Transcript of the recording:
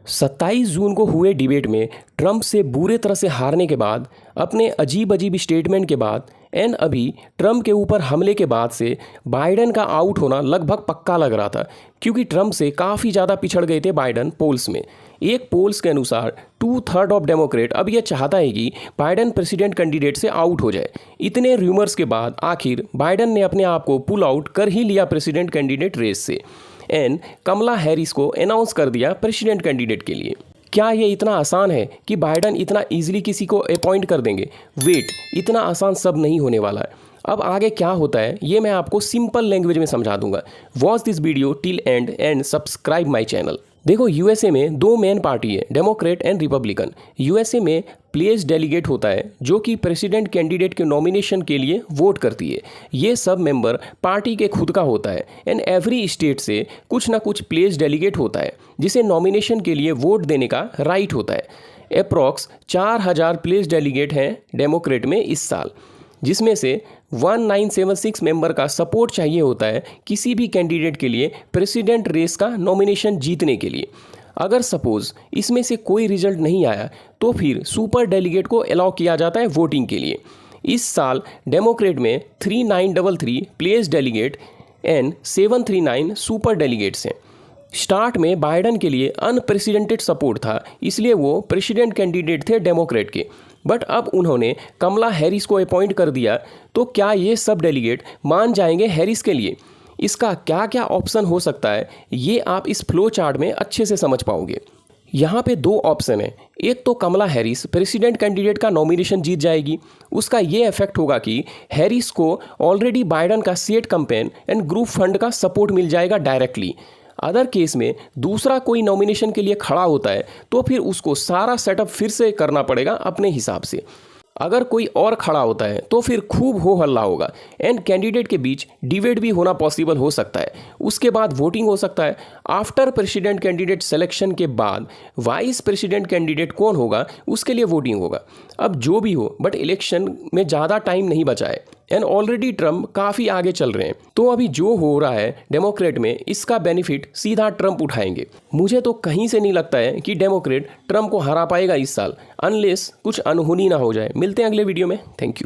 27 जून को हुए डिबेट में ट्रंप से बुरे तरह से हारने के बाद, अपने अजीब अजीब स्टेटमेंट के बाद एंड अभी ट्रंप के ऊपर हमले के बाद से बाइडेन का आउट होना लगभग पक्का लग रहा था, क्योंकि ट्रंप से काफ़ी ज़्यादा पिछड़ गए थे बाइडेन पोल्स में। एक पोल्स के अनुसार 2/3 ऑफ डेमोक्रेट अब यह चाहता है कि बाइडेन प्रेसिडेंट कैंडिडेट से आउट हो जाए। इतने रूमर्स के बाद आखिर बाइडेन ने अपने आप को पुल आउट कर ही लिया प्रेसिडेंट कैंडिडेट रेस से एंड कमला हैरिस को अनाउंस कर दिया प्रेसिडेंट कैंडिडेट के लिए। क्या ये इतना आसान है कि बाइडेन इतना इजीली किसी को अपॉइंट कर देंगे? वेट, इतना आसान सब नहीं होने वाला है। अब आगे क्या होता है ये मैं आपको सिंपल लैंग्वेज में समझा दूंगा। Watch this video till and and subscribe my channel. देखो, यूएसए में दो मेन पार्टी है, डेमोक्रेट एंड रिपब्लिकन। यूएसए में प्लेस डेलीगेट होता है जो कि प्रेसिडेंट कैंडिडेट के नॉमिनेशन के लिए वोट करती है। ये सब मेंबर पार्टी के खुद का होता है एंड एवरी स्टेट से कुछ ना कुछ प्लेस डेलीगेट होता है जिसे नॉमिनेशन के लिए वोट देने का राइट होता है। अप्रॉक्स 4000 प्लेस डेलीगेट हैं डेमोक्रेट में इस साल, जिसमें से 1976 मेंबर का सपोर्ट चाहिए होता है किसी भी कैंडिडेट के लिए प्रेसिडेंट रेस का नॉमिनेशन जीतने के लिए। अगर सपोज इसमें से कोई रिजल्ट नहीं आया तो फिर सुपर डेलीगेट को अलाउ किया जाता है वोटिंग के लिए। इस साल डेमोक्रेट में 3933 place delegate and 739 super delegates हैं। स्टार्ट में बाइडेन के लिए अनप्रेसिडेंटेड सपोर्ट था, इसलिए वो प्रेसिडेंट कैंडिडेट थे डेमोक्रेट के। बट अब उन्होंने कमला हैरिस को अपॉइंट कर दिया, तो क्या ये सब डेलीगेट मान जाएंगे हैरिस के लिए? इसका क्या क्या ऑप्शन हो सकता है ये आप इस फ्लो चार्ट में अच्छे से समझ पाओगे। यहाँ पे दो ऑप्शन है। एक तो कमला हैरिस प्रेसिडेंट कैंडिडेट का नॉमिनेशन जीत जाएगी। उसका ये इफेक्ट होगा कि हैरिस को ऑलरेडी बाइडेन का seat campaign and group fund का सपोर्ट मिल जाएगा डायरेक्टली। अदर केस में दूसरा कोई नॉमिनेशन के लिए खड़ा होता है तो फिर उसको सारा सेटअप फिर से करना पड़ेगा अपने हिसाब से। अगर कोई और खड़ा होता है तो फिर खूब हो हल्ला होगा एंड कैंडिडेट के बीच डिबेट भी होना पॉसिबल हो सकता है। उसके बाद वोटिंग हो सकता है। आफ्टर प्रेसिडेंट कैंडिडेट सिलेक्शन के बाद वाइस प्रेसिडेंट कैंडिडेट कौन होगा उसके लिए वोटिंग होगा। अब जो भी हो, बट इलेक्शन में ज़्यादा टाइम नहीं बचा है एंड ऑलरेडी ट्रंप काफ़ी आगे चल रहे हैं। तो अभी जो हो रहा है डेमोक्रेट में, इसका बेनिफिट सीधा ट्रंप उठाएंगे। मुझे तो कहीं से नहीं लगता है कि डेमोक्रेट ट्रंप को हरा पाएगा इस साल, अनलेस कुछ अनहोनी ना हो जाए। मिलते हैं अगले वीडियो में। Thank you.